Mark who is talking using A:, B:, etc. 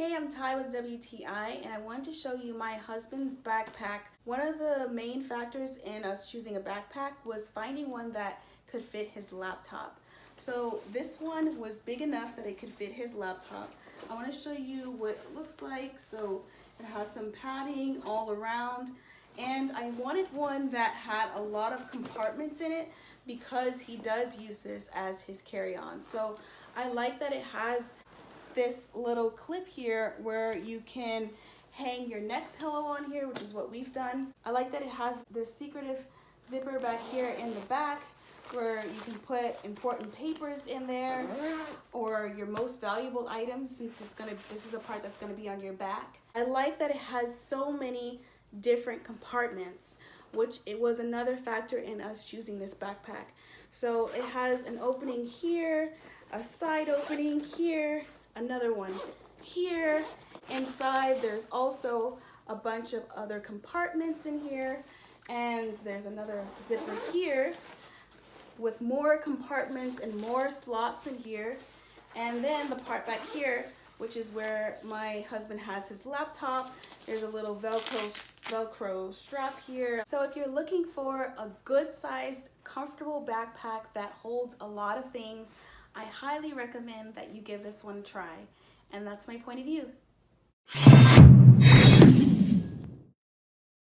A: Hey, I'm Ty with WTI, and I wanted to show you my husband's backpack. One of the main factors in us choosing a backpack was finding one that could fit his laptop. So this one was big enough that it could fit his laptop. I want to show you what it looks like. So it has some padding all around, and I wanted one that had a lot of compartments in it because he does use this as his carry-on. So I like that it has this little clip here where you can hang your neck pillow on here, which is what we've done. I like that it has this secretive zipper back here in the back where you can put important papers in there or your most valuable items, since this is a part that's gonna be on your back. I like that it has so many different compartments, which it was another factor in us choosing this backpack. So it has an opening here, a side opening here, another one here. Inside there's also a bunch of other compartments in here, and there's another zipper here with more compartments and more slots in here. And then the part back here, which is where my husband has his laptop, there's a little Velcro strap here. So if you're looking for a good sized, comfortable backpack that holds a lot of things, I highly recommend that you give this one a try. And that's my point of view.